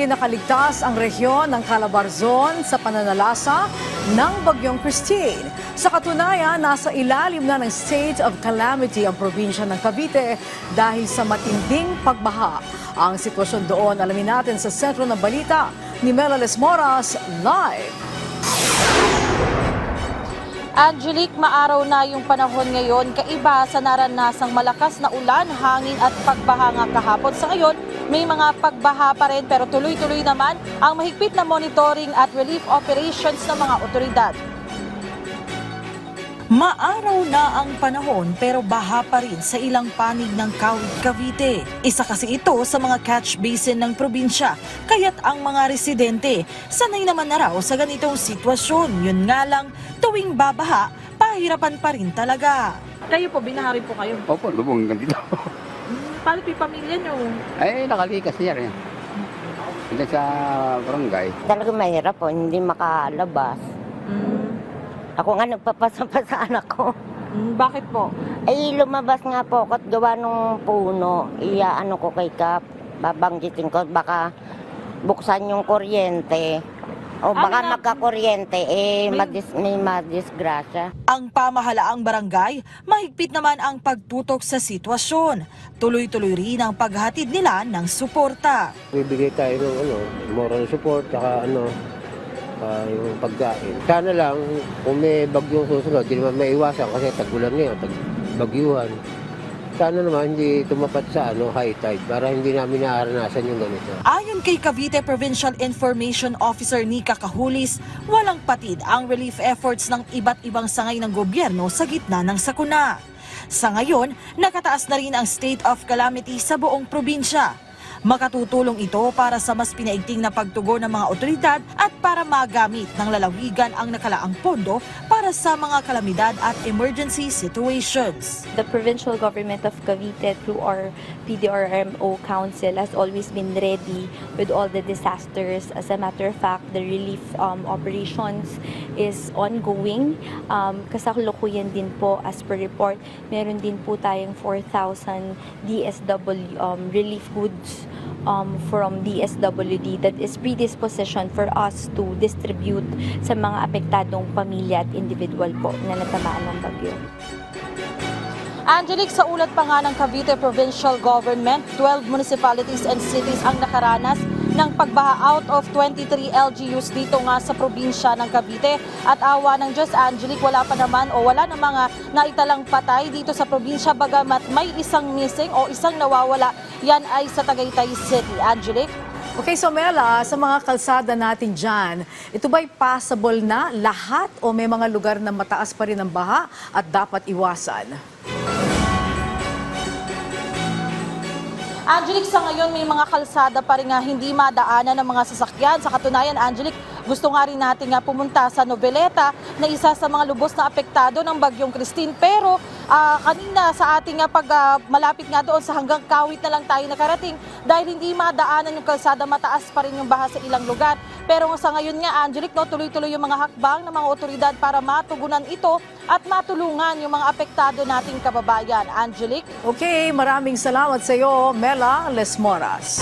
Hindi nakaligtas ang rehiyon ng Calabarzon sa pananalasa ng Bagyong Christine. Sa katunayan, nasa ilalim na ng state of calamity ang probinsya ng Cavite dahil sa matinding pagbaha. Ang sitwasyon doon, alamin natin sa sentro ng balita ni Melales Moras live. Angelique, maaraw na yung panahon ngayon, kaiba sa naranasang malakas na ulan, hangin at pagbaha nga kahapon. Sa ngayon, may mga pagbaha pa rin pero tuloy-tuloy naman ang mahigpit na monitoring at relief operations ng mga otoridad. Maaraw na ang panahon pero baha pa rin sa ilang panig ng Kawit, Cavite. Isa kasi ito sa mga catch basin ng probinsya, kaya't ang mga residente sanay naman na raw sa ganitong sitwasyon. Yun nga lang, tuwing babaha, pahirapan pa rin talaga. Kayo po, binaha rin po kayo? Opo, lubong hanggang dito. Paano po yung pamilya nyo? Ay, nakalikas niya rin. Hindi sa barangay. Talagang mahirap po, hindi makalabas. Ako nga nagpapasama sa anak ko. Bakit po? Ay lumabas nga po ako at gawa nung puno. Iyaano ko kay Kap, babanggitin ko, baka buksan yung kuryente. O baka magkakuryente, may madisgrasya. Ang pamahalaang barangay, mahigpit naman ang pagtutok sa sitwasyon. Tuloy-tuloy rin ang paghatid nila ng suporta. Bibigay tayo ng moral support, saka yung pagkain. Sana lang, kung may bagyong susunod, hindi naman maiwasan kasi tagulan ngayon, bagyuhan. Sana naman hindi tumapat sa high tide para hindi namin naaranasan yung ganito. Ayon kay Cavite Provincial Information Officer Nika Cahulis, walang patid ang relief efforts ng iba't ibang sangay ng gobyerno sa gitna ng sakuna. Sa ngayon, nakataas na rin ang state of calamity sa buong probinsya. Makatutulong ito para sa mas pinaigting na pagtugon ng mga otoridad at para magamit ng lalawigan ang nakalaang pondo para sa mga kalamidad at emergency situations. The provincial government of Cavite through our PDRMO Council has always been ready with all the disasters. As a matter of fact, the relief operations is ongoing. Kasalukuyan din po, as per report, meron din po tayong 4,000 DSW relief goods from DSWD that is predisposition for us to distribute sa mga apektadong pamilya at individual po na natamaan ng bagyo. Angelique, sa ulat pa nga ng Cavite Provincial Government, 12 municipalities and cities ang nakaranas ng pagbaha out of 23 LGUs dito nga sa probinsya ng Cavite. At awa ng Diyos, Angelique, wala na mga naitalang patay dito sa probinsya, bagamat may isang missing o isang nawawala. Yan ay sa Tagaytay City. Angelique? Okay, so Mela, sa mga kalsada natin dyan, ito ba'y passable na lahat o may mga lugar na mataas pa rin ang baha at dapat iwasan? Angelique, sa ngayon may mga kalsada pa rin nga hindi madaanan ng mga sasakyan. Sa katunayan, Angelique, gusto nga rin natin pumunta sa Noveleta na isa sa mga lubos na apektado ng Bagyong Christine. Pero kanina sa ating malapit nga doon sa hanggang Kawit na lang tayo nakarating dahil hindi madaanan yung kalsada, mataas pa rin yung baha sa ilang lugar. Pero sa ngayon nga, Angelique, tuloy-tuloy yung mga hakbang ng mga otoridad para matugunan ito at matulungan yung mga apektado nating kababayan. Angelique? Okay, maraming salamat sa iyo, Mela Lesmoras.